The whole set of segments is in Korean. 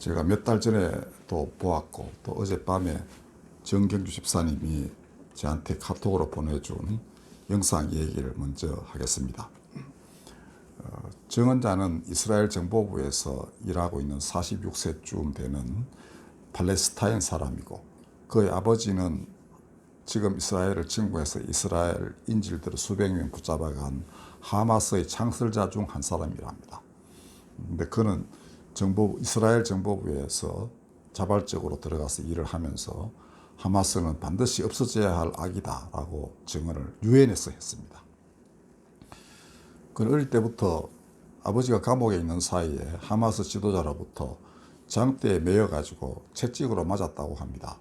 제가 몇 달 전에 또 보았고 또 어젯밤에 정경주 집사님이 저한테 카톡으로 보내준 영상 얘기를 먼저 하겠습니다. 정원자는 이스라엘 정보부에서 일하고 있는 46세쯤 되는 팔레스타인 사람이고 그의 아버지는 지금 이스라엘을 침공해서 이스라엘 인질들을 수백 명 붙잡아간 하마스의 창설자 중 한 사람이라 합니다. 근데 그는 이스라엘 정보부에서 자발적으로 들어가서 일을 하면서 하마스는 반드시 없어져야 할 악이다라고 증언을 유엔에서 했습니다. 그는 어릴 때부터 아버지가 감옥에 있는 사이에 하마스 지도자로부터 장대에 매여가지고 채찍으로 맞았다고 합니다.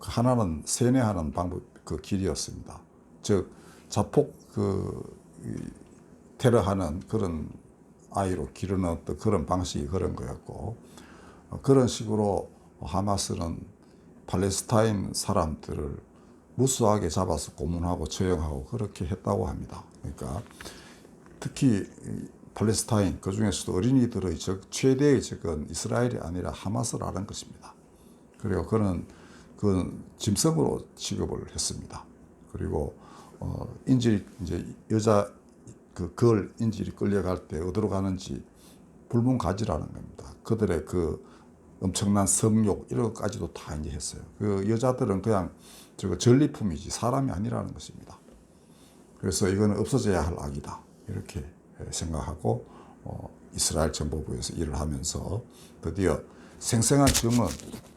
하나는 세뇌하는 방법, 그 길이었습니다. 즉 자폭 테러하는 그런 아이로 기르는 그런 방식이 그런 거였고, 그런 식으로 하마스는 팔레스타인 사람들을 무수하게 잡아서 고문하고 처형하고 그렇게 했다고 합니다. 그러니까 특히 팔레스타인, 그 중에서도 어린이들의 최대의 적은 이스라엘이 아니라 하마스라는 것입니다. 그리고 그는 그 짐승으로 취급을 했습니다. 그리고 인질이 이제 여자 걸 인질이 끌려갈 때 어디로 가는지 불문가지라는 겁니다. 그들의 그 엄청난 성욕 이런 것까지도 다 이제 했어요. 그 여자들은 그냥 전리품이지 사람이 아니라는 것입니다. 그래서 이거는 없어져야 할 악이다 이렇게 생각하고 이스라엘 정보부에서 일을 하면서 드디어 생생한 증언,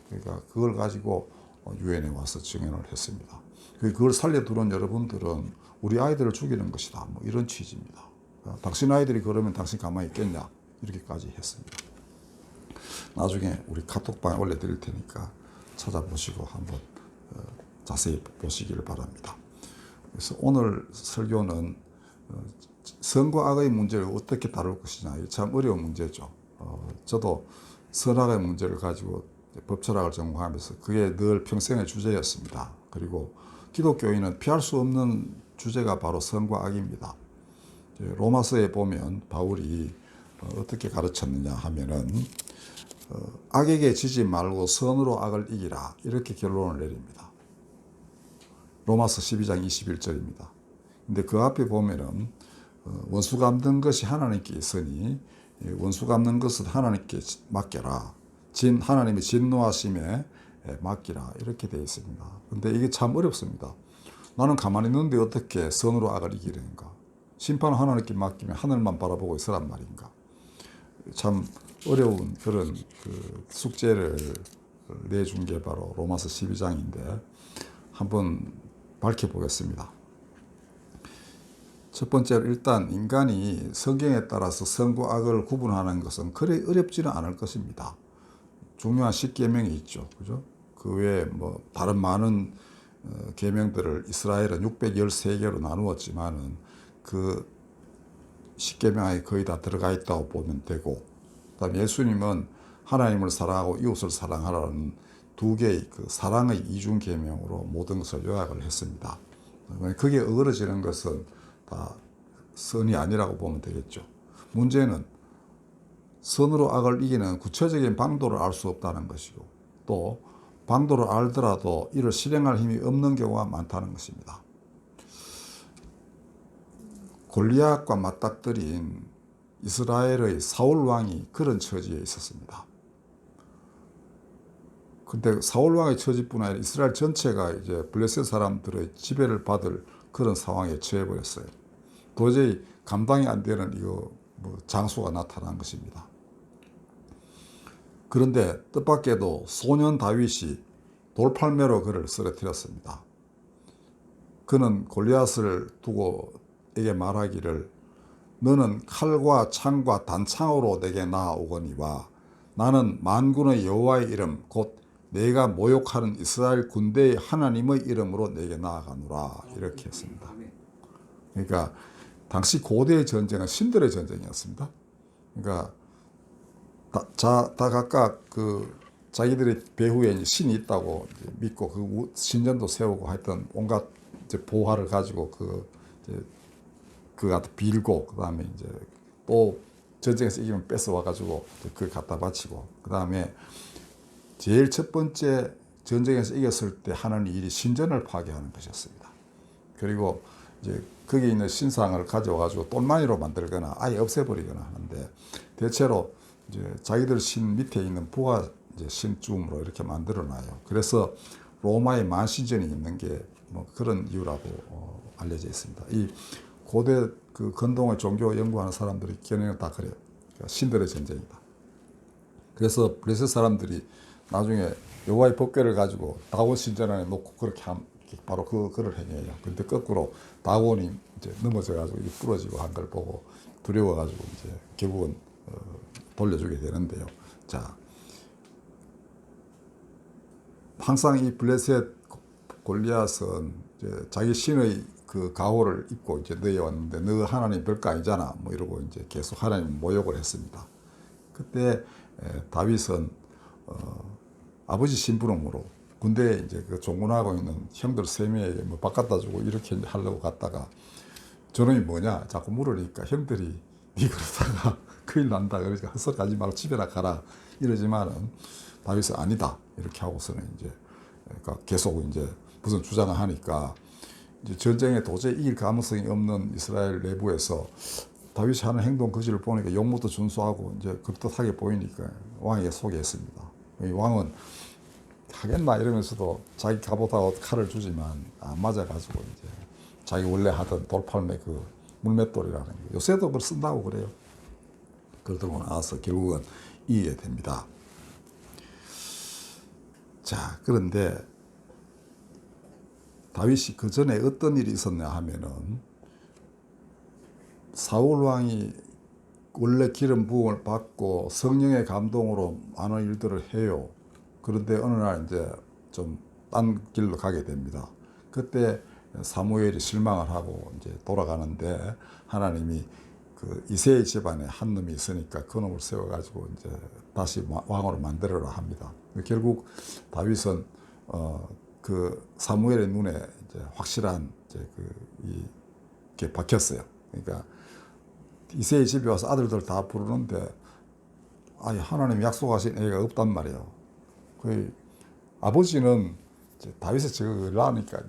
그러니까 그걸 가지고 유엔에 와서 증언을 했습니다. 그걸 살려두는 여러분들은 우리 아이들을 죽이는 것이다, 뭐 이런 취지입니다. 당신 아이들이 그러면 당신 가만히 있겠냐 이렇게까지 했습니다. 나중에 우리 카톡방에 올려드릴 테니까 찾아보시고 한번 자세히 보시기를 바랍니다. 그래서 오늘 설교는 선과 악의 문제를 어떻게 다룰 것이냐, 참 어려운 문제죠. 저도 선악의 문제를 가지고 법철학을 전공하면서 그게 늘 평생의 주제였습니다. 그리고 기독교인은 피할 수 없는 주제가 바로 선과 악입니다. 로마서에 보면 바울이 어떻게 가르쳤느냐 하면은 악에게 지지 말고 선으로 악을 이기라 이렇게 결론을 내립니다. 로마서 12장 21절입니다. 근데 그 앞에 보면은 원수 갚는 것이 하나님께 있으니 원수 갚는 것은 하나님께 맡겨라. 하나님의 진노하심에 맡기라 이렇게 되어 있습니다. 근데 이게 참 어렵습니다. 나는 가만히 있는데 어떻게 선으로 악을 이기려는가? 심판은 하나님께 맡기면 하늘만 바라보고 있으란 말인가? 참 어려운 그런 숙제를 내준 게 바로 로마서 12장인데 한번 밝혀보겠습니다. 첫 번째로 일단 인간이 성경에 따라서 선과 악을 구분하는 것은 그리 어렵지는 않을 것입니다. 중요한 10계명이 있죠. 그죠? 그 외에 뭐 다른 많은 계명들을 이스라엘은 613개로 나누었지만은 그 10계명 안에 거의 다 들어가 있다고 보면 되고, 그다음에 예수님은 하나님을 사랑하고 이웃을 사랑하라는 두 개의 그 사랑의 이중 계명으로 모든 것을 요약을 했습니다. 그게 어그러지는 것은 다 선이 아니라고 보면 되겠죠. 문제는 선으로 악을 이기는 구체적인 방도를 알 수 없다는 것이고, 또 방도를 알더라도 이를 실행할 힘이 없는 경우가 많다는 것입니다. 골리앗과 맞닥뜨린 이스라엘의 사울 왕이 그런 처지에 있었습니다. 근데 사울 왕의 처지뿐 아니라 이스라엘 전체가 이제 블레셋 사람들의 지배를 받을 그런 상황에 처해 버렸어요. 도저히 감당이 안 되는 장소가 나타난 것입니다. 그런데 뜻밖에도 소년 다윗이 돌팔매로 그를 쓰러뜨렸습니다. 그는 골리앗을 두고 에게 말하기를 너는 칼과 창과 단창으로 내게 나아오거니와 나는 만군의 여호와의 이름 곧 내가 모욕하는 이스라엘 군대의 하나님의 이름으로 내게 나아가노라 이렇게 했습니다. 그러니까 당시 고대의 전쟁은 신들의 전쟁이었습니다. 그러니까 다 각각 자기들의 배후에 신이 있다고 믿고 그 신전도 세우고 하여튼 온갖 보화를 가지고 그한테 빌고 그다음에 이제 또 전쟁에서 이기면 뺏어와가지고 그걸 갖다 바치고, 그 다음에 제일 첫 번째 전쟁에서 이겼을 때 하는 일이 신전을 파괴하는 것이었습니다. 그리고 이제 거기 있는 신상을 가져와가지고 똘마니로 만들거나 아예 없애버리거나 하는데, 대체로 이제 자기들 신 밑에 있는 부하 이제 신중으로 이렇게 만들어놔요. 그래서 로마의 만신전이 있는 게 뭐 그런 이유라고 알려져 있습니다. 이 고대 그 근동의 종교 연구하는 사람들이 견해는 다 그래요. 그러니까 신들의 전쟁이다. 그래서 브레스 사람들이 나중에 여호와의 법궤를 가지고 다곤 신전 안에 놓고 그렇게 바로 그걸 행해요. 근데 거꾸로 다곤이 이제 넘어져가지고 이게 부러지고 한 걸 보고 두려워가지고 이제 결국은 돌려주게 되는데요. 자, 항상 이 블레셋 골리앗은 이제 자기 신의 그 가호를 입고 이제 내어왔는데, 너 하나님 별거 아니잖아 뭐 이러고 이제 계속 하나님 모욕을 했습니다. 그때 다윗은 아버지 심부름으로 군대에 이제 그 종군하고 있는 형들 3명에게 뭐 밥 갖다 주고 이렇게 하려고 갔다가, 저놈이 뭐냐 자꾸 물으니까 형들이 니 그러다가 큰일 난다 그러니까 헛소리 하지 말고 집에나 가라 이러지만은 다윗은 아니다 이렇게 하고서는 이제 그러니까 계속 이제 무슨 주장을 하니까, 이제 전쟁에 도저히 이길 가능성이 없는 이스라엘 내부에서 다윗이 하는 행동 거지를 보니까 용모도 준수하고 이제 그럴듯하게 보이니까 왕에게 소개했습니다. 이 왕은 하겠나 이러면서도 자기 갑옷하고 칼을 주지만 안 맞아가지고 이제 자기 원래 하던 돌팔매 그 물맷돌이라는 게, 요새도 그걸 쓴다고 그래요. 그걸 들고 나와서 결국은 이기게 됩니다. 자, 그런데 다윗이 그 전에 어떤 일이 있었냐 하면은, 사울 왕이 원래 기름 부음을 받고 성령의 감동으로 많은 일들을 해요. 그런데 어느 날 이제 좀 딴 길로 가게 됩니다. 그때 사무엘이 실망을 하고 이제 돌아가는데, 하나님이 그 이새의 집안에 한 놈이 있으니까 그 놈을 세워가지고 이제 다시 왕으로 만들어라 합니다. 결국 다윗은 그 사무엘의 눈에 이제 확실한 이제 이게 박혔어요. 그러니까 이새의 집에 와서 아들들 다 부르는데, 아니 하나님이 약속하신 애가 없단 말이에요. 그 아버지는 이제 다윗의 저걸 낳으니까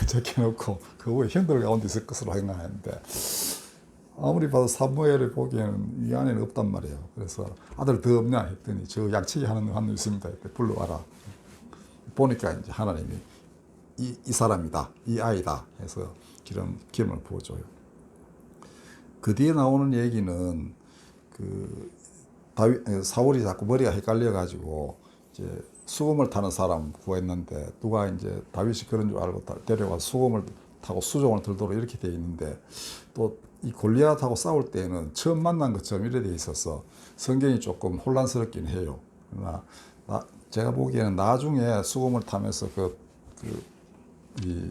제껴놓고 그 후에 형들 가운데 있을 것으로 생각하는데, 아무리 봐도 사무엘을 보기에는 이 안에는 없단 말이에요. 그래서 아들 더 없냐 했더니 저 양치기 하는 한 놈 있습니다. 했더니 불러와라. 보니까 이제 하나님이 이 사람이다, 이 아이다 해서 기름을 부어줘요. 그 뒤에 나오는 얘기는 그 사울이 자꾸 머리가 헷갈려 가지고 이제 수금을 타는 사람 구했는데, 누가 이제 다윗이 그런 줄 알고 데려와서 수금을 타고 수종을 들도록 이렇게 돼 있는데, 또 이 골리앗하고 싸울 때에는 처음 만난 것처럼 이래 돼 있어서 성경이 조금 혼란스럽긴 해요. 그러나 제가 보기에는 나중에 수금을 타면서 이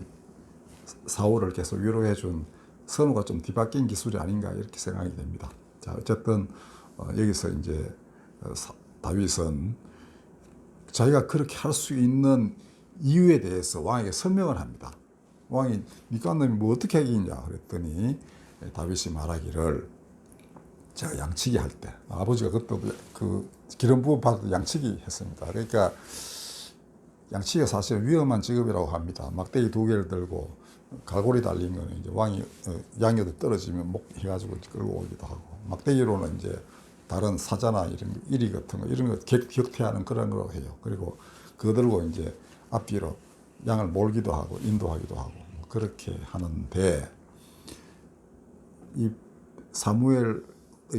사울을 계속 위로해 준 선우가 좀 뒤바뀐 기술이 아닌가 이렇게 생각이 됩니다. 자, 어쨌든 여기서 이제 다윗은 자기가 그렇게 할 수 있는 이유에 대해서 왕에게 설명을 합니다. 왕이 니가 놈이 뭐 어떻게 하겠냐 그랬더니, 다윗이 말하기를, 제가 양치기 할 때 아버지가 그때 그 기름 부어 받아도 양치기 했습니다. 그러니까 양치기가 사실 위험한 직업이라고 합니다. 막대기 2개를 들고 갈고리 달린 거는 이제 왕이 양여도 떨어지면 목 해가지고 끌고 오기도 하고, 막대기로는 이제 다른 사자나 이런 이리 같은 거 이런 거 격퇴하는 그런 거라고 해요. 그리고 그거 들고 이제 앞뒤로 양을 몰기도 하고 인도하기도 하고 그렇게 하는데, 이 사무엘의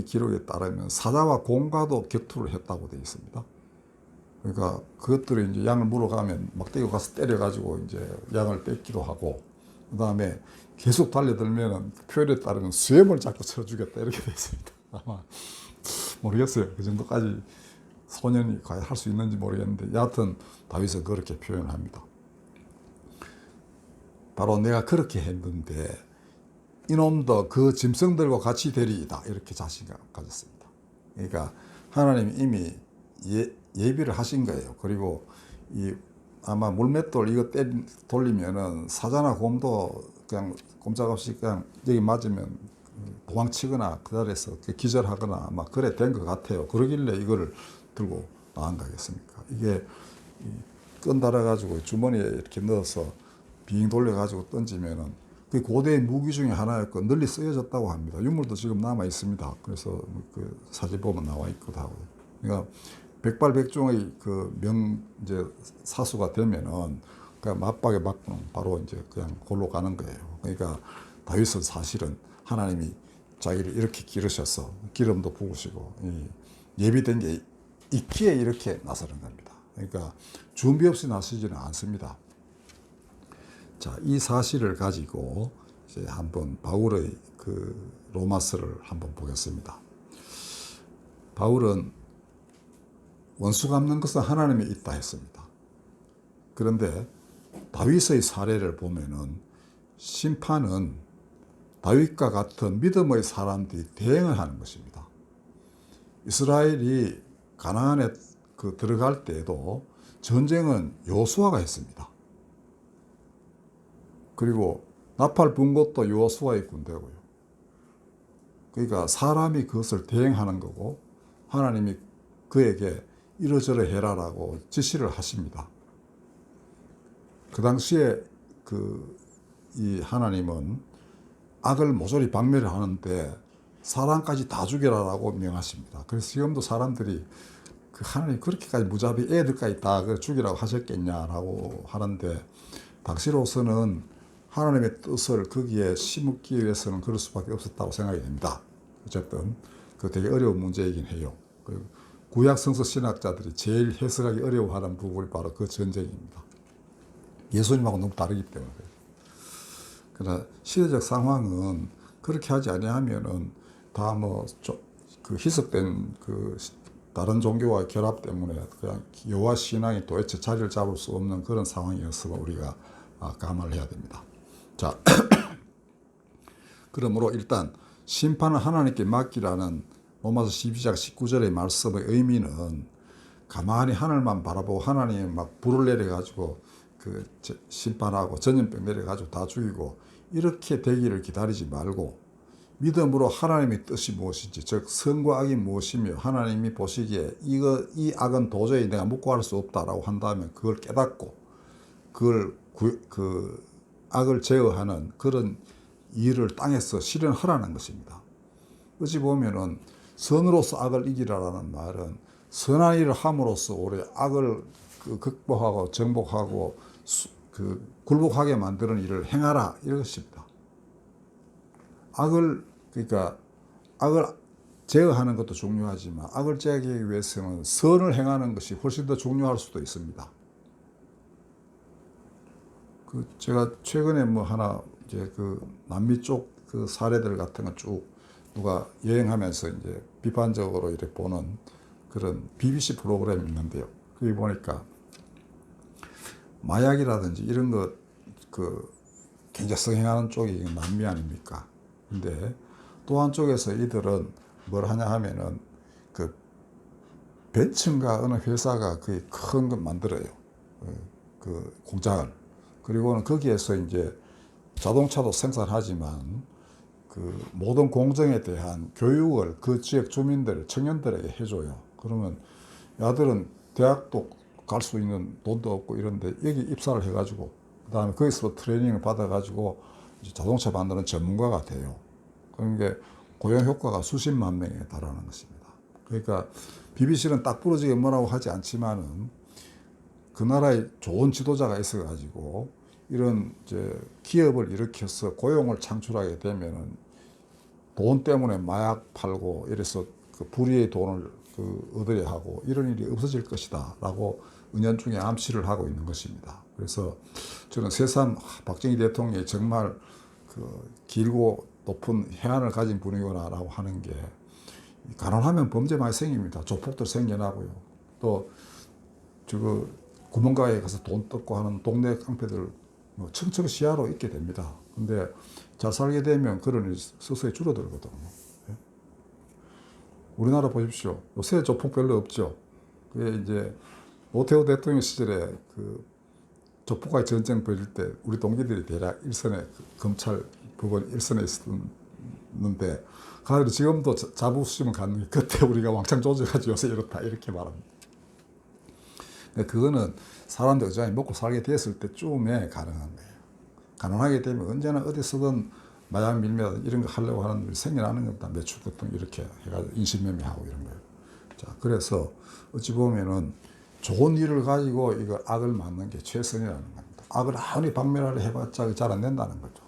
기록에 따르면 사자와 공과도 격투를 했다고 되어 있습니다. 그러니까 그것들이 이제 양을 물어가면 막대기 가서 때려가지고 이제 양을 뺏기도 하고, 그 다음에 계속 달려들면은 표현에 따르면 수염을 자꾸 쳐주겠다 이렇게 되어 있습니다. 아마 모르겠어요. 그 정도까지 소년이 과연 할 수 있는지 모르겠는데, 여하튼 다윗은 그렇게 표현합니다. 바로 내가 그렇게 했는데 이놈도 그 짐승들과 같이 되리이다 이렇게 자신감 가졌습니다. 그러니까 하나님이 이미 예비를 하신 거예요. 그리고 아마 물맷돌 이거 돌리면은 사자나 곰도 그냥 꼼짝없이 그냥 여기 맞으면 도망치거나 그 자리에서 기절하거나 아마 그래 된 것 같아요. 그러길래 이거를 들고 나간 거겠습니까? 이게 끈 달아가지고 주머니에 이렇게 넣어서 빙 돌려가지고 던지면은 그 고대의 무기 중에 하나였고 널리 쓰여졌다고 합니다. 유물도 지금 남아 있습니다. 그래서 그 사진 보면 나와 있기도 하고요. 그러니까 백발백중의 그 이제 사수가 되면은 그냥 맞박에 맞고 바로 이제 그냥 골로 가는 거예요. 그러니까 다윗은 사실은 하나님이 자기를 이렇게 기르셔서 기름도 부으시고 예비된 게 있기에 이렇게 나서는 겁니다. 그러니까 준비 없이 나서지는 않습니다. 자, 이 사실을 가지고 이제 한번 바울의 그 로마서를 한번 보겠습니다. 바울은 원수 갚는 것은 하나님이 있다 했습니다. 그런데 다윗의 사례를 보면은 심판은 다윗과 같은 믿음의 사람들이 대응을 하는 것입니다. 이스라엘이 가나안에 들어갈 때에도 전쟁은 여호수아가 했습니다. 그리고 나팔 분 것도 여호수아의 군대고요. 그러니까 사람이 그것을 대행하는 거고 하나님이 그에게 이러저러 해라라고 지시를 하십니다. 그 당시에 이 하나님은 악을 모조리 박멸을 하는데 사람까지 다 죽여라라고 명하십니다. 그래서 지금도 사람들이 하나님 그렇게까지 무자비 애들까지 다 죽이라고 하셨겠냐라고 하는데 당시로서는 하나님의 뜻을 거기에 심기 위해서는 그럴 수밖에 없었다고 생각이 됩니다. 어쨌든 되게 어려운 문제이긴 해요. 구약 성서 신학자들이 제일 해석하기 어려워하는 부분이 바로 그 전쟁입니다. 예수님하고 너무 다르기 때문에. 그러나 시대적 상황은 그렇게 하지 아니하면은 다 희석된 다른 종교와 결합 때문에 그냥 여호와 신앙이 도대체 자리를 잡을 수 없는 그런 상황이어서 우리가 감안을 해야 됩니다. 자, 그러므로 일단 심판은 하나님께 맡기라는 로마서 12장 19절의 말씀의 의미는 가만히 하늘만 바라보고 하나님이 막 불을 내려가지고 심판하고 전염병 내려가지고 다 죽이고 이렇게 되기를 기다리지 말고 믿음으로 하나님의 뜻이 무엇인지, 즉 선과 악이 무엇이며 하나님이 보시기에 이 악은 도저히 내가 묵고할 수 없다라고 한다면 그걸 깨닫고 그걸 악을 제어하는 그런 일을 땅에서 실현하라는 것입니다. 어찌 보면은 선으로서 악을 이기라라는 말은 선한 일을 함으로써 오히려 악을 극복하고 정복하고 굴복하게 만드는 일을 행하라 이것입니다. 그러니까 악을 제어하는 것도 중요하지만 악을 제어하기 위해서는 선을 행하는 것이 훨씬 더 중요할 수도 있습니다. 제가 최근에 하나 이제 남미 쪽 사례들 같은 거 쭉 누가 여행하면서 이제 비판적으로 이렇게 보는 그런 BBC 프로그램이 있는데요. 거기 보니까 마약이라든지 이런 것 굉장히 성행하는 쪽이 남미 아닙니까? 근데 또 한쪽에서 이들은 뭘 하냐 하면은 벤츠인가 어느 회사가 거의 큰 거 만들어요. 공장을. 그리고는 거기에서 이제 자동차도 생산하지만 모든 공정에 대한 교육을 그 지역 주민들, 청년들에게 해줘요. 그러면 야들은 대학도 갈 수 있는 돈도 없고 이런데 여기 입사를 해가지고 그 다음에 거기서 트레이닝을 받아가지고 이제 자동차 만드는 전문가가 돼요. 그러니까 고용 효과가 수십만 명에 달하는 것입니다. 그러니까 BBC는 딱 부러지게 뭐라고 하지 않지만은 그 나라에 좋은 지도자가 있어가지고 이런 이제 기업을 일으켜서 고용을 창출하게 되면은 돈 때문에 마약 팔고 이래서 불의의 돈을 얻으려 하고 이런 일이 없어질 것이다라고 은연중에 암시를 하고 있는 것입니다. 그래서 저는 새삼 박정희 대통령이 정말 길고 높은 해안을 가진 분이구나라고 하는 게 가난하면 범죄 많이 생깁니다. 조폭들 생겨나고요. 또 구멍가게에 가서 돈 뜯고 하는 동네 깡패들 청청시야로 있게 됩니다. 근데 잘 살게 되면 그런 일이 서서히 줄어들거든요. 우리나라 보십시오. 요새 조폭 별로 없죠. 그게 이제 노태우 대통령 시절에 조폭과의 전쟁 벌일 때 우리 동기들이 대략 일선에 검찰 부분 일선에 있었던 갔는데 가들이 지금도 자부심은 갖는 게 그때 우리가 왕창 조져가지고 요새 이렇다 이렇게 말합니다. 그거는 사람들 어차피 먹고 살게 됐을 때쯤에 가능한 거예요. 가능하게 되면 언제나 어디서든 마약 밀매 이런 거 하려고 하는 일이 생겨나는 겁니다. 매출 같은 이렇게 해가지고 인신매매하고 이런 거예요. 자, 그래서 어찌 보면은 좋은 일을 가지고 이거 악을 막는 게 최선이라는 겁니다. 악을 아무리 박멸하려 해봤자 잘 안 된다는 거죠.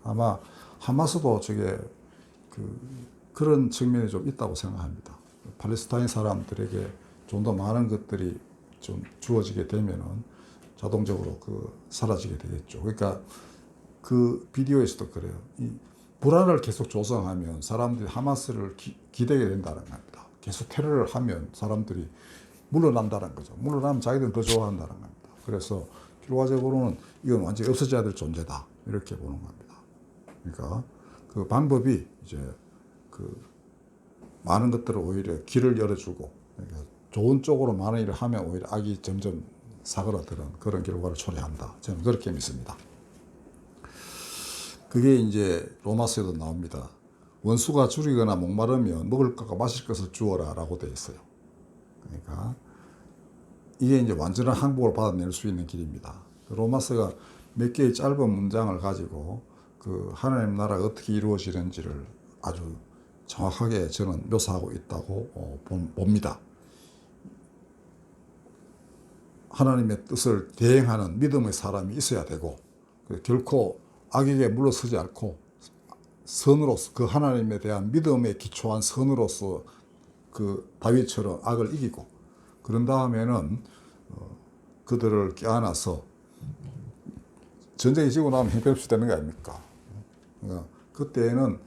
아마 하마스도 저게 그런 측면이 좀 있다고 생각합니다. 팔레스타인 사람들에게 좀 더 많은 것들이 좀 주어지게 되면은 자동적으로 사라지게 되겠죠. 그러니까 그 비디오에서도 그래요. 이 불안을 계속 조성하면 사람들이 하마스를 기대게 된다는 겁니다. 계속 테러를 하면 사람들이 물러난다는 거죠. 물러나면 자기들은 더 좋아한다는 겁니다. 그래서 결과적으로는 이건 완전히 없어져야 될 존재다. 이렇게 보는 겁니다. 그러니까 그 방법이 이제 많은 것들을 오히려 길을 열어주고, 그러니까 좋은 쪽으로 많은 일을 하면 오히려 악이 점점 사그라드는 그런 결과를 초래한다. 저는 그렇게 믿습니다. 그게 이제 로마서에도 나옵니다. 원수가 줄이거나 목마르면 먹을 것과 마실 것을 주어라 라고 되어 있어요. 그러니까 이게 이제 완전한 항복을 받아낼 수 있는 길입니다. 로마서가 몇 개의 짧은 문장을 가지고 하나님 나라가 어떻게 이루어지는지를 아주 정확하게 저는 묘사하고 있다고 봅니다. 하나님의 뜻을 대행하는 믿음의 사람이 있어야 되고, 결코 악에게 물러서지 않고 선으로서 그 하나님에 대한 믿음에 기초한 선으로서 다윗처럼 악을 이기고, 그런 다음에는 그들을 껴안아서 전쟁이 지고 나면 형편없이 되는 거 아닙니까? 그러니까 그때는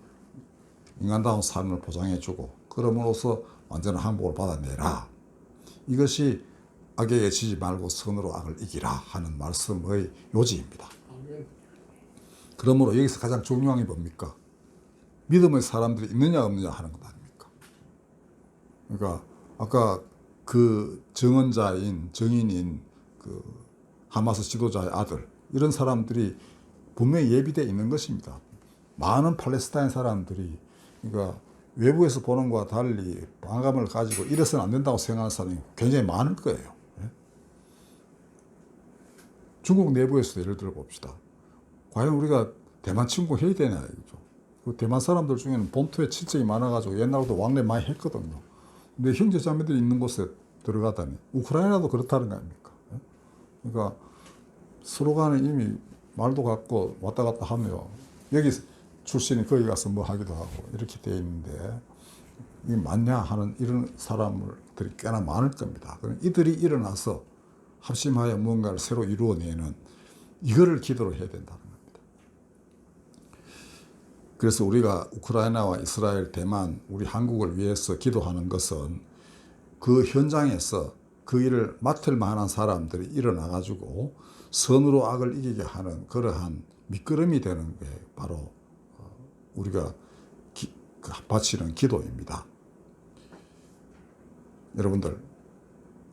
인간다운 삶을 보장해주고, 그럼으로써 완전한 항복을 받아내라. 이것이 악에게 지지 말고 선으로 악을 이기라 하는 말씀의 요지입니다. 그러므로 여기서 가장 중요한 게 뭡니까? 믿음의 사람들이 있느냐 없느냐 하는 것 아닙니까? 그러니까 아까 정인인 하마스 지도자의 아들, 이런 사람들이 분명히 예비되어 있는 것입니다. 많은 팔레스타인 사람들이, 그러니까 외부에서 보는 것과 달리 반감을 가지고 이래서는 안 된다고 생각하는 사람이 굉장히 많을 거예요. 중국 내부에서도 예를 들어 봅시다. 과연 우리가 대만 침공 해야 되냐 이거죠. 대만 사람들 중에는 본토에 친척이 많아가지고 옛날부터 왕래 많이 했거든요. 근데 형제 자매들이 있는 곳에 들어가다니, 우크라이나도 그렇다는 거 아닙니까? 그러니까 서로 간에 이미 말도 같고 왔다 갔다 하며, 여기 출신이 거기 가서 뭐 하기도 하고 이렇게 돼 있는데, 이게 맞냐 하는 이런 사람들이 꽤나 많을 겁니다. 그럼 이들이 일어나서 합심하여 무언가를 새로 이루어내는 이거를 기도를 해야 된다는 겁니다. 그래서 우리가 우크라이나와 이스라엘, 대만, 우리 한국을 위해서 기도하는 것은 그 현장에서 그 일을 맡을 만한 사람들이 일어나가지고 선으로 악을 이기게 하는 그러한 밑거름이 되는 게 바로 우리가 바치는 기도입니다. 여러분들,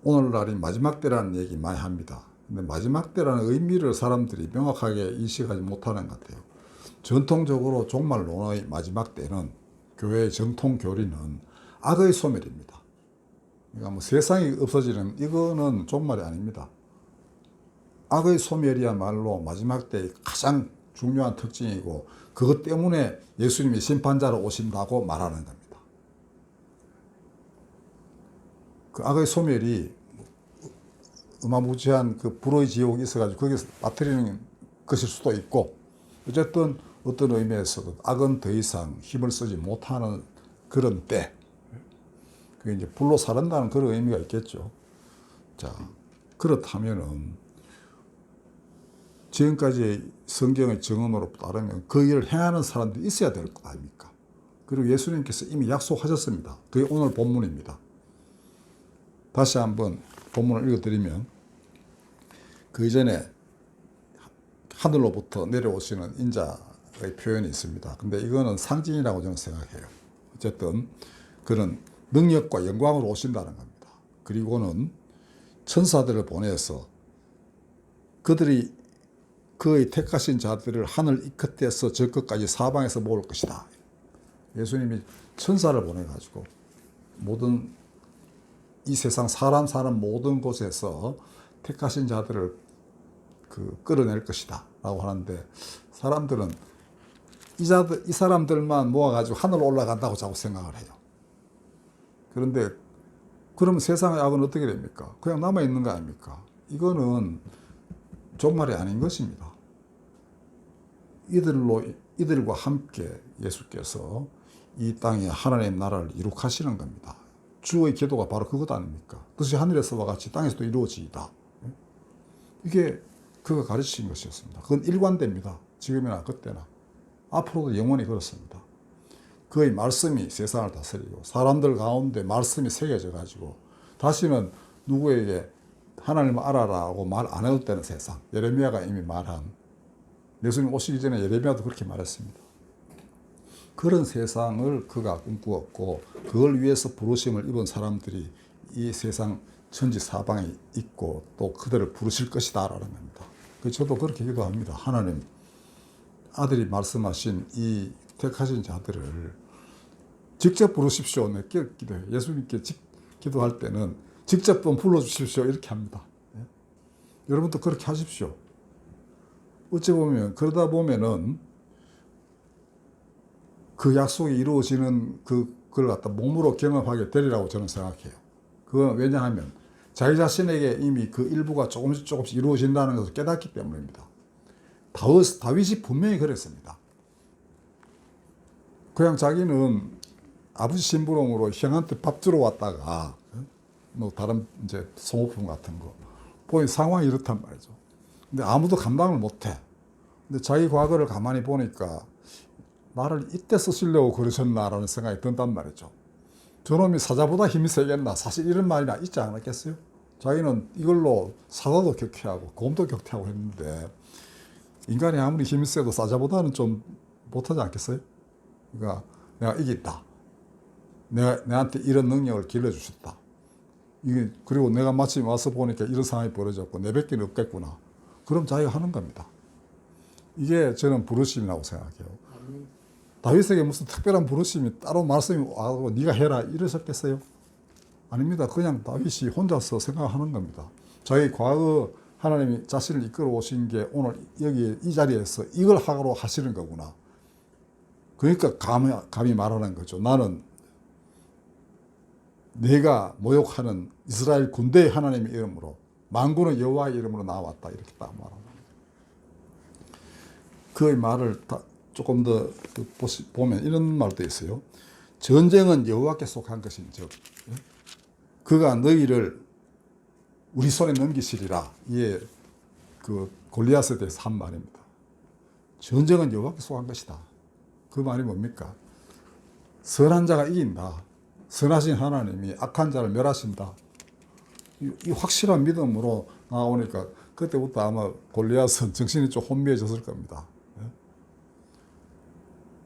오늘날이 마지막 때라는 얘기 많이 합니다. 근데 마지막 때라는 의미를 사람들이 명확하게 인식하지 못하는 것 같아요. 전통적으로 종말론의 마지막 때는, 교회의 정통 교리는 악의 소멸입니다. 그러니까 뭐 세상이 없어지는 이거는 종말이 아닙니다. 악의 소멸이야말로 마지막 때의 가장 중요한 특징이고, 그것 때문에 예수님이 심판자로 오신다고 말하는 겁니다. 그 악의 소멸이 어마무지한 불의 지옥이 있어가지고 거기서 빠뜨리는 것일 수도 있고, 어쨌든 어떤 의미에서도 악은 더 이상 힘을 쓰지 못하는 그런 때, 그게 이제 불로 사른다는 그런 의미가 있겠죠. 자, 그렇다면은 지금까지 성경의 증언으로 따르면 그 일을 행하는 사람들이 있어야 될 거 아닙니까? 그리고 예수님께서 이미 약속하셨습니다. 그게 오늘 본문입니다. 다시 한번 본문을 읽어드리면, 그 이전에 하늘로부터 내려오시는 인자의 표현이 있습니다. 근데 이거는 상징이라고 저는 생각해요. 어쨌든 그런 능력과 영광으로 오신다는 겁니다. 그리고는 천사들을 보내서 그들이 그의 택하신 자들을 하늘 이 끝에서 저 끝까지 사방에서 모을 것이다. 예수님이 천사를 보내가지고 모든 이 세상 사람 사는 모든 곳에서 택하신 자들을 끌어낼 것이다 라고 하는데, 사람들은 이 사람들만 모아가지고 하늘로 올라간다고 자꾸 생각을 해요. 그런데 그럼 세상의 악은 어떻게 됩니까? 그냥 남아있는 거 아닙니까? 이거는 종말이 아닌 것입니다. 이들과 함께 예수께서 이 땅에 하나님의 나라를 이룩하시는 겁니다. 주의 기도가 바로 그것 아닙니까? 뜻이 하늘에서와 같이 땅에서도 이루어지이다. 이게 그가 가르치신 것이었습니다. 그건 일관됩니다. 지금이나 그때나 앞으로도 영원히 그렇습니다. 그의 말씀이 세상을 다스리고 사람들 가운데 말씀이 새겨져 가지고 다시는 누구에게 하나님을 알아라고 말 안 해도 되는 세상. 예레미야가 이미 말한, 예수님 오시기 전에 예레미야도 그렇게 말했습니다. 그런 세상을 그가 꿈꾸었고 그걸 위해서 부르심을 입은 사람들이 이 세상 천지 사방에 있고 또 그들을 부르실 것이다 라는 겁니다. 저도 그렇게 기도합니다. 하나님, 아들이 말씀하신 이 택하신 자들을 직접 부르십시오. 네, 기도해요. 예수님께 기도할 때는 직접 좀 불러주십시오 이렇게 합니다. 여러분도 그렇게 하십시오. 어찌 보면 그러다 보면은 그 약속이 이루어지는 그걸 갖다 몸으로 경험하게 되리라고 저는 생각해요. 그건 왜냐하면 자기 자신에게 이미 그 일부가 조금씩 이루어진다는 것을 깨닫기 때문입니다. 다윗이 분명히 그랬습니다. 그냥 자기는 아버지 심부름으로 형한테 밥 주러 왔다가 뭐 다른 이제 소모품 같은 거 보니 상황이 이렇단 말이죠. 근데 아무도 감당을 못해. 근데 자기 과거를 가만히 보니까 나를 이때 쓰시려고 그러셨나라는 생각이 든단 말이죠. 저놈이 사자보다 힘이 세겠나? 사실 이런 말이나 있지 않았겠어요? 자기는 이걸로 사자도 격퇴하고 곰도 격퇴하고 했는데, 인간이 아무리 힘이 세도 사자보다는 좀 못하지 않겠어요? 그러니까 내가 이겼다. 내한테 이런 능력을 길러주셨다. 그리고 내가 마침 와서 보니까 이런 상황이 벌어졌고 내 밖에 없겠구나. 그럼 자기가 하는 겁니다. 이게 저는 부르심이라고 생각해요. 다윗에게 무슨 특별한 부르심이 따로 말씀이 와서 네가 해라 이러셨겠어요? 아닙니다. 그냥 다윗이 혼자서 생각하는 겁니다. 자기 과거 하나님이 자신을 이끌어 오신 게 오늘 여기 이 자리에서 이걸 하러 하시는 거구나. 그러니까 감히 말하는 거죠. 나는 내가 모욕하는 이스라엘 군대의 하나님의 이름으로, 만군의 여호와의 이름으로 나왔다 이렇게 딱 말합니다. 그의 말을 조금 더 보면 이런 말도 있어요. 전쟁은 여호와께 속한 것인즉 그가 너희를 우리 손에 넘기시리라. 이게 그 골리앗에 대해서 한 말입니다. 전쟁은 여호와께 속한 것이다. 그 말이 뭡니까? 선한 자가 이긴다. 선하신 하나님이 악한 자를 멸하신다. 이 확실한 믿음으로 나오니까 그때부터 아마 골리앗은 정신이 좀 혼미해졌을 겁니다.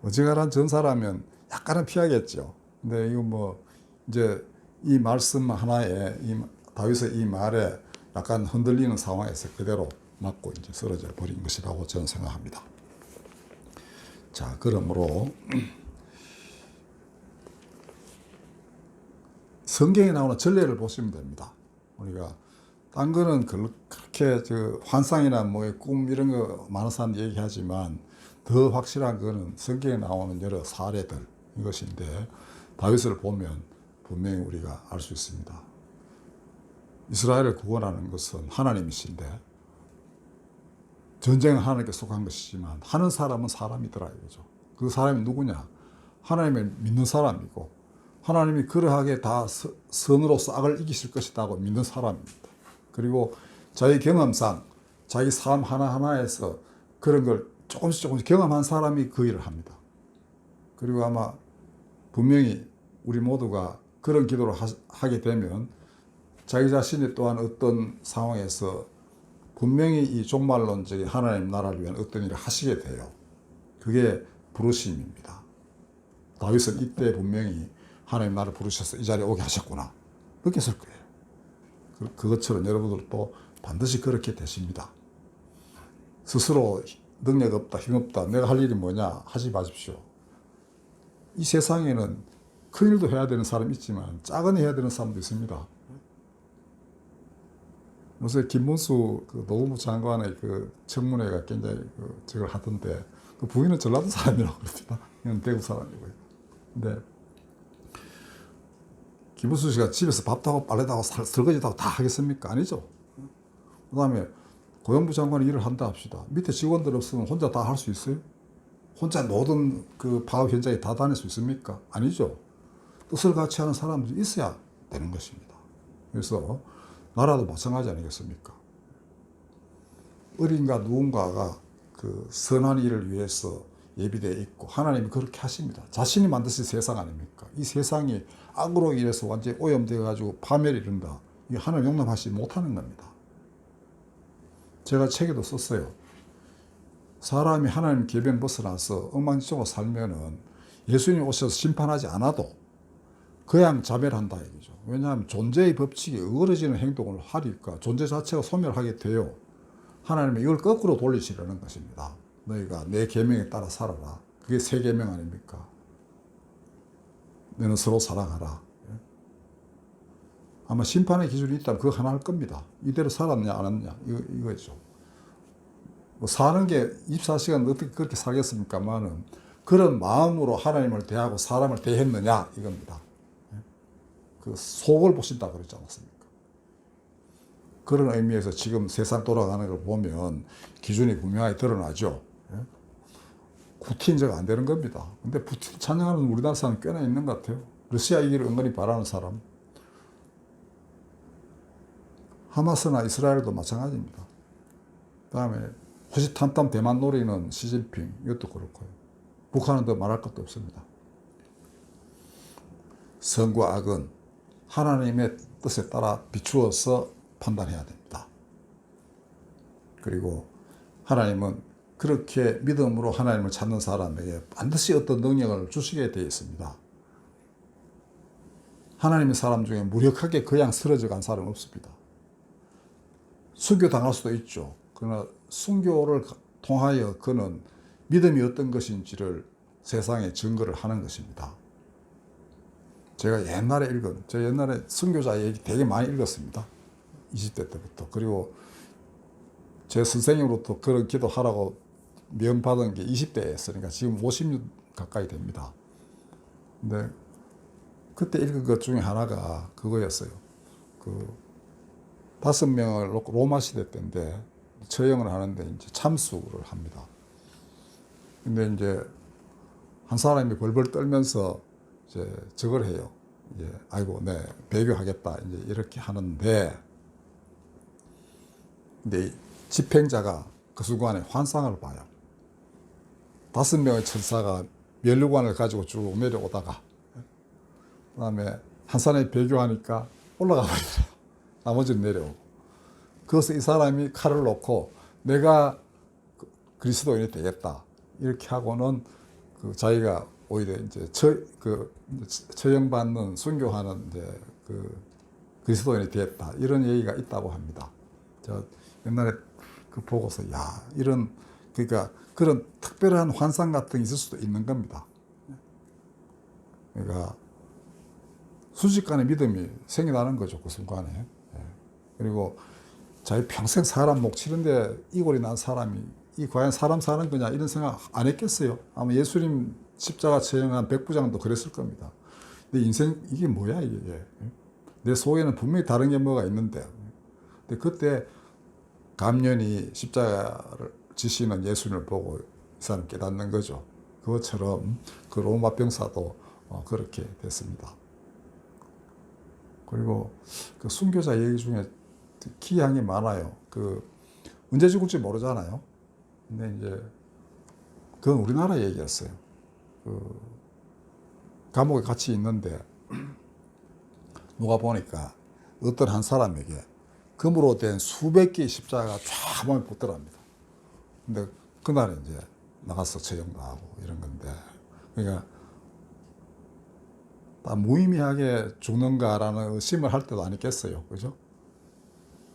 어지간한 전사라면 약간은 피하겠죠. 근데 이거 뭐 이제 이 말씀 하나에 다윗의 이 말에 약간 흔들리는 상황에서 그대로 맞고 이제 쓰러져 버린 것이라고 저는 생각합니다. 자, 그러므로 성경에 나오는 전례를 보시면 됩니다. 우리가 딴 거는 그렇게 환상이나 뭐 꿈 이런 거 많은 사람들이 얘기하지만 더 확실한 거는 성경에 나오는 여러 사례들 이것인데, 다윗을 보면 분명히 우리가 알 수 있습니다. 이스라엘을 구원하는 것은 하나님이신데 전쟁은 하나님께 속한 것이지만 하는 사람은 사람이더라 이거죠. 그 사람이 누구냐? 하나님을 믿는 사람이고 하나님이 그러하게 다 선으로서 악을 이기실 것이라고 믿는 사람입니다. 그리고 자기 경험상 자기 삶 하나하나에서 그런 걸 조금씩 경험한 사람이 그 일을 합니다. 그리고 아마 분명히 우리 모두가 그런 기도를 하게 되면 자기 자신이 또한 어떤 상황에서 분명히 이 종말론적인 하나님 나라를 위한 어떤 일을 하시게 돼요. 그게 부르심입니다. 다윗은 이때 분명히 하나님 나를 부르셔서 이 자리에 오게 하셨구나 느꼈을 거예요. 그것처럼 여러분들도 반드시 그렇게 되십니다. 스스로 능력 없다, 힘 없다, 내가 할 일이 뭐냐 하지 마십시오. 이 세상에는 큰 일도 해야 되는 사람이 있지만 작은 일 해야 되는 사람도 있습니다. 요새 김문수 그 노무부 장관의 그 청문회가 굉장히 저걸 하던데 그 부인은 전라도 사람이라고 그럽니다. 이건 대구 사람이고요. 근데 김문수 씨가 집에서 밥도 하고 빨래도 하고 설거지도 하고 다 하겠습니까? 아니죠. 그 다음에 고용부 장관이 일을 한다 합시다. 밑에 직원들 없으면 혼자 다 할 수 있어요? 혼자 모든 그 파업 현장에 다 다닐 수 있습니까? 아니죠. 뜻을 같이 하는 사람들이 있어야 되는 것입니다. 그래서 나라도 마찬가지 아니겠습니까? 어딘가 누군가가 그 선한 일을 위해서 예비되어 있고 하나님이 그렇게 하십니다. 자신이 만드신 세상 아닙니까? 이 세상이 악으로 인해서 완전히 오염되어 가지고 파멸이 이른다. 이게 하나님 용납하지 못하는 겁니다. 제가 책에도 썼어요. 사람이 하나님 계명 벗어나서 엉망진창으로 살면은 예수님이 오셔서 심판하지 않아도 그냥 자멸한다 얘기죠. 왜냐하면 존재의 법칙에 어그러지는 행동을 하니까 존재 자체가 소멸하게 돼요. 하나님은 이걸 거꾸로 돌리시려는 것입니다. 너희가 내 계명에 따라 살아라. 그게 새 계명 아닙니까? 너는 서로 사랑하라. 아마 심판의 기준이 있다면 그거 하나 할 겁니다. 이대로 살았냐 안 했냐 이거죠. 뭐 사는 게 24시간 어떻게 그렇게 살겠습니까만은 그런 마음으로 하나님을 대하고 사람을 대했느냐 이겁니다. 그 속을 보신다 그러지 않았습니까? 그런 의미에서 지금 세상 돌아가는 걸 보면 기준이 분명하게 드러나죠. 푸틴저가 안 되는 겁니다. 근데 푸틴 찬양하는 우리나라 사람 꽤나 있는 것 같아요. 러시아 이기를 은근히 바라는 사람. 하마스나 이스라엘도 마찬가지입니다. 그 다음에 호시탐탐 대만 노리는 시진핑 이것도 그렇고요. 북한은 더 말할 것도 없습니다. 선과 악은 하나님의 뜻에 따라 비추어서 판단해야 됩니다. 그리고 하나님은 그렇게 믿음으로 하나님을 찾는 사람에게 반드시 어떤 능력을 주시게 되어 있습니다. 하나님의 사람 중에 무력하게 그냥 쓰러져 간 사람은 없습니다. 순교당할 수도 있죠. 그러나 순교를 통하여 그는 믿음이 어떤 것인지를 세상에 증거를 하는 것입니다. 제가 옛날에 순교자 얘기 되게 많이 읽었습니다. 20대 때부터. 그리고 제 선생님으로부터 그런 기도하라고 명받은 게 20대였으니까 지금 50년 가까이 됩니다. 근데 그때 읽은 것 중에 하나가 그거였어요. 5명을 놓고 로마 시대 때인데 처형을 하는데 이제 참수를 합니다. 근데 이제 한 사람이 벌벌 떨면서 이제 저걸 해요. 이제 아이고, 네, 배교하겠다. 이제 이렇게 하는데, 근데 집행자가 그 순간에 환상을 봐요. 5명의 천사가 면류관을 가지고 쭉 내려오다가, 그 다음에 한 사람이 배교하니까 올라가 버리더라고요. 나머지는 내려오고. 그래서 이 사람이 칼을 놓고 내가 그리스도인이 되겠다. 이렇게 하고는 자기가 오히려 이제 처형받는 순교하는 이제 그리스도인이 되었다. 이런 얘기가 있다고 합니다. 저 옛날에 보고서 그러니까 그런 특별한 환상 같은 게 있을 수도 있는 겁니다. 그러니까 순식간에 믿음이 생겨나는 거죠. 그 순간에. 그리고 자기 평생 사람 목 치는데 이골이 난 사람이 이 과연 사람 사는 거냐 이런 생각 안 했겠어요. 아마 예수님 십자가 처형한 백부장도 그랬을 겁니다. 내 인생 이게 뭐야 이게. 내 속에는 분명히 다른 게 뭐가 있는데. 근데 그때 감년이 십자가를 지시는 예수님을 보고 이 사람 깨닫는 거죠. 그것처럼 그 로마 병사도 그렇게 됐습니다. 그리고 그 순교자 얘기 중에 기이한 게 많아요. 언제 죽을지 모르잖아요. 근데 이제 그건 우리나라 얘기였어요. 감옥에 같이 있는데 누가 보니까 어떤 한 사람에게 금으로 된 수백 개의 십자가가 쫙 몸에 붙더랍니다. 근데 그날에 이제 나가서 처형도 하고 이런 건데, 그러니까 다 무의미하게 죽는가라는 의심을 할 때도 아니겠어요. 그죠?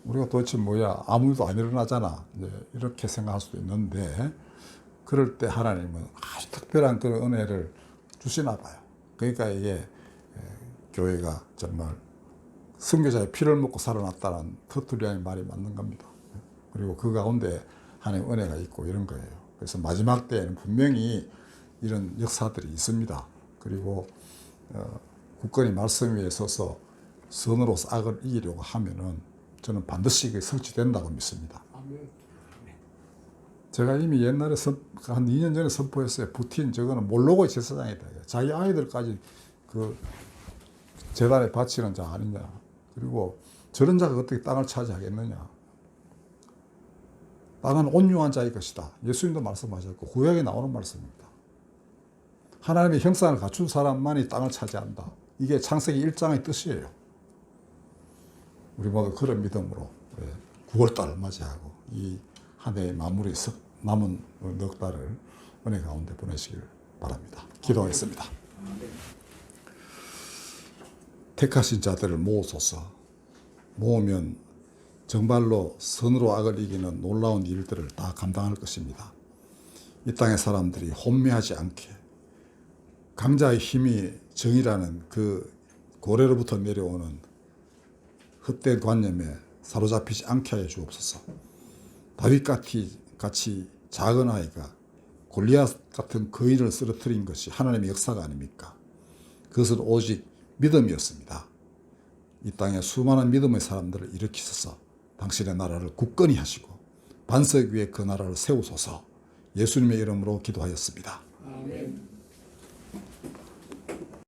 우리가 도대체 뭐야, 아무 일도 안 일어나잖아. 이제 이렇게 생각할 수도 있는데, 그럴 때 하나님은 아주 특별한 그런 은혜를 주시나 봐요. 그러니까 이게 교회가 정말 선교사의 피를 먹고 살아났다는 터툴리안의 말이 맞는 겁니다. 그리고 그 가운데 하나님의 은혜가 있고 이런 거예요. 그래서 마지막 때에는 분명히 이런 역사들이 있습니다. 그리고 굳건히 말씀 위에 서서 선으로서 악을 이기려고 하면은 저는 반드시 그게 성취된다고 믿습니다. 제가 이미 옛날에 한 2년 전에 선포했어요. 푸틴 저거는 몰로고의 제사장이다. 자기 아이들까지 그 재단에 바치는 자 아니냐. 그리고 저런 자가 어떻게 땅을 차지하겠느냐. 땅은 온유한 자의 것이다. 예수님도 말씀하셨고 구약에 나오는 말씀입니다. 하나님의 형상을 갖춘 사람만이 땅을 차지한다. 이게 창세기 1장의 뜻이에요. 우리 모두 그런 믿음으로 9월달을 맞이하고 이 한 해의 마무리 남은 넉 달을 은혜 가운데 보내시길 바랍니다. 기도하겠습니다. 택하신 자들을 모으소서. 모으면 정말로 선으로 악을 이기는 놀라운 일들을 다 감당할 것입니다. 이 땅의 사람들이 혼미하지 않게 강자의 힘이 정의라는 그 고래로부터 내려오는 헛된 관념에 사로잡히지 않게 하여 주옵소서. 다윗같이 작은 아이가 골리앗 같은 거인을 쓰러뜨린 것이 하나님의 역사가 아닙니까? 그것은 오직 믿음이었습니다. 이 땅에 수많은 믿음의 사람들을 일으키셔서 당신의 나라를 굳건히 하시고 반석 위에 그 나라를 세우소서. 예수님의 이름으로 기도하였습니다. 아멘.